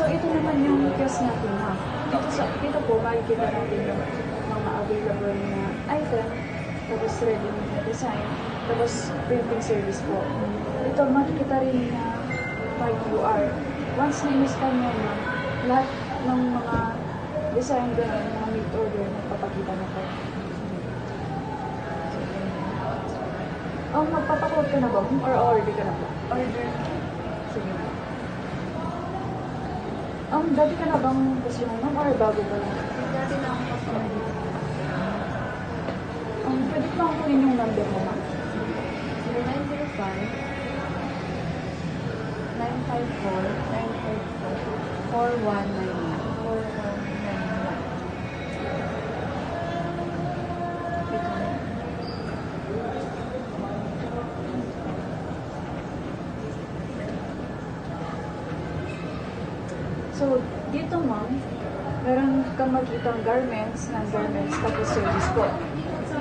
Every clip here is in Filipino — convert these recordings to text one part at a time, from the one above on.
So, ito naman yung kiosk natin, ma'am. Dito po, makikita natin yung mga available na item, tapos ready na design, tapos printing service po. Dito, makikita rin na may QR. Once na-scan nyo, ma'am, lahat ng mga design doon, mga made order, magpapakita na po. Magpapakuha ka na ba? Or order ka na po? Order. Sige. Dati ka na bang customer, ma'am, or bago ka na? Dati na ako customer dito. Pwede ko lang kunin yung number mo, ma'am? 0905 954 954 4199. So, dito, ma'am, meron kang makitang garments, non-garments, tapos service po.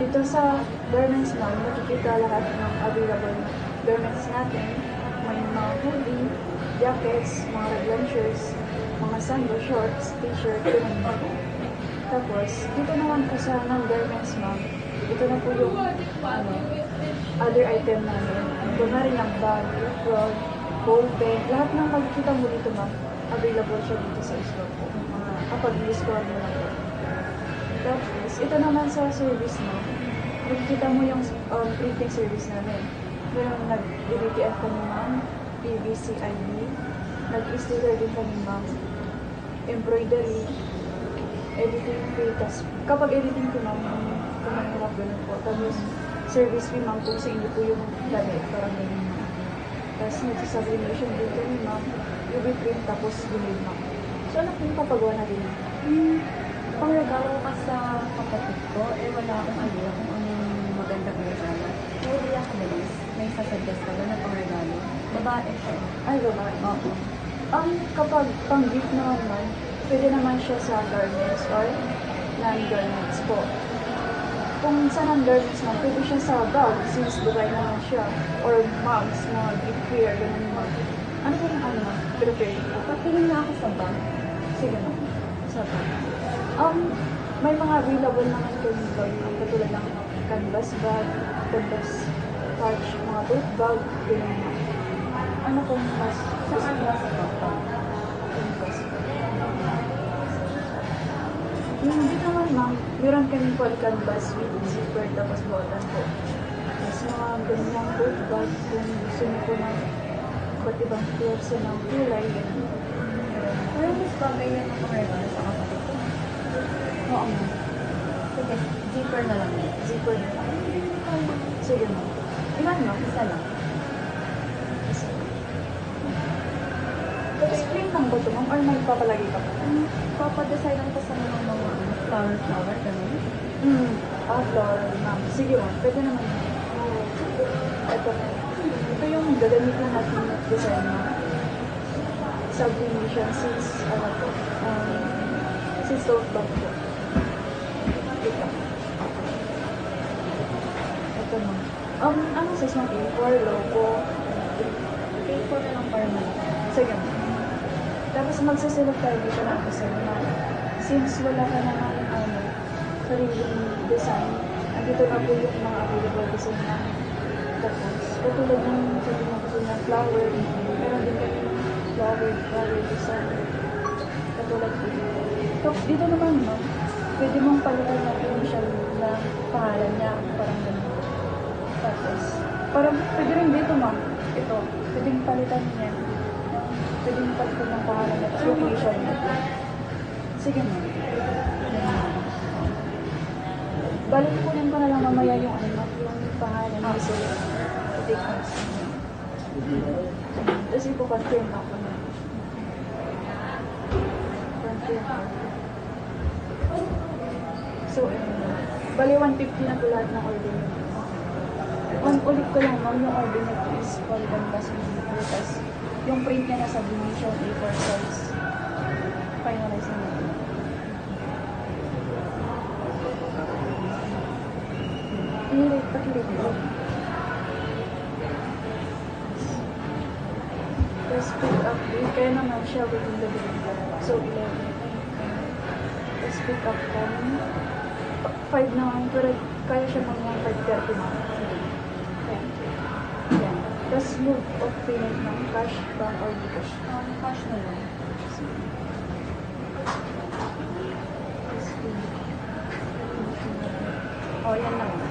Dito sa garments, ma'am, makikita lahat ng available garments natin. May mga hoodie, jackets, mga raglan shirts, mga sando, shorts, t-shirt, ganun po. Tapos, dito naman po sa non-garments, ma'am, ito na po yung other item namin. Ito na rin ang bag, rod, ball pen, lahat ng makikita mo dito, ma'am, available siya dito sa store po. Kapag i-score mo lang po. Tapos, ito naman sa service mo, makikita mo yung printing service namin. Meron nag-DBTF kami, ma'am, PVCIB, nag-sticker din kami, ma'am, embroidery, editing fee, tas kapag editing fee, ma'am, kung mahirap ganun po. Tapos, service fee, ma'am, kung sa inyo po yung damit, parang ganun, ma'am. Tapos, nagsasublimation din kami, ma'am, UV print, tapos gumid, ma'am. So, ano pong papagawa natin, ma'am? Pangregalo ka sa kapatid ko, wala akong idea kung anong maganda kong regalo. May idea ka bilis. May sasuggest ka ba na pangregalo? Babae siya. Ay, babae. Oo. Kapag pang-gift naman, ma'am, pwede naman siya sa garments or non-garments po. Kung sa non-garments, ma'am, pwede siya sa bag, since babae naman siya. Or mugs, mga gift wear, ganun, ma'am. Ano po yung ma'am? Prepare po. Patingin na ako sa bag. Sige, ma'am. Sa bag. May mga available naman kami bag, katulad ng canvas bag, canvas pouch, mga tote bag, ganun, ma'am. Ano kung mas Saan ba sa bag? canvas bag? Yung dito naman, ma'am, meron kaming full canvas with zipper tapos button po. Tapos mga ganyang tote bag, kung gusto niyo po ng iba't ibang klase ng kulay, ganun. Parang mas bagay yan ang pangregalo sa kapatid ko. Oo, ma'am. Sige, zipper na lang. Zipper na lang. Sige, ma'am. Ilan, ma'am? Isa lang. Explain lang ba ito, ma'am? Or may papalagay ka pa? Papadesign lang ko sa mga flower, ganun. Floral, ma'am. Sige, ma'am. Pwede naman, ma'am. Ito. Ito yung gagamitin natin na design, ma'am. Sublimation since, since tote bag po. Ito. Ito, ma'am. Anong size, ma'am? A4, logo. A4 na lang para mo. Sige, ma'am. Tapos magsasilog tayo dito ng design, ma'am. Since wala ka naman, sariling design, andito na po yung mga available design namin. Tapos, katulad ng sabi mo gusto niya flower, meron din kami flower design. Katulad po dito. Tapos, dito naman, ma'am, pwede mong palitan natin siya na pangalan niya, parang ganun. Tapos, parang pwede rin dito, ma'am. Ito, pwedeng palitan niya. Pwedeng palitan ng pangalan niya, tapos yung initial niya. Sige, ma'am. Balik kunin ko na lang mamaya yung yung pangalan niya. So, take notes. Tapos ipo-confirm ako na. Confirm ako. So, bali 150 na po lahat ng order niyo. Ulit ko lang, ma'am, yung order niyo is full canvas with zipper. Tapos, yung print niya nasa dimension A4 size. Finalize na natin. Pakilip mo. Tapos, pick up date. Kaya naman siya within the day. So, 11. Tapos pick up time. 5 naman, pero kaya siya mga 5:30 na. Yan. Yan. Tapos move of payment ng cash, bank, or Gcash. Cash na lang. Tapos, Oh, yan lang.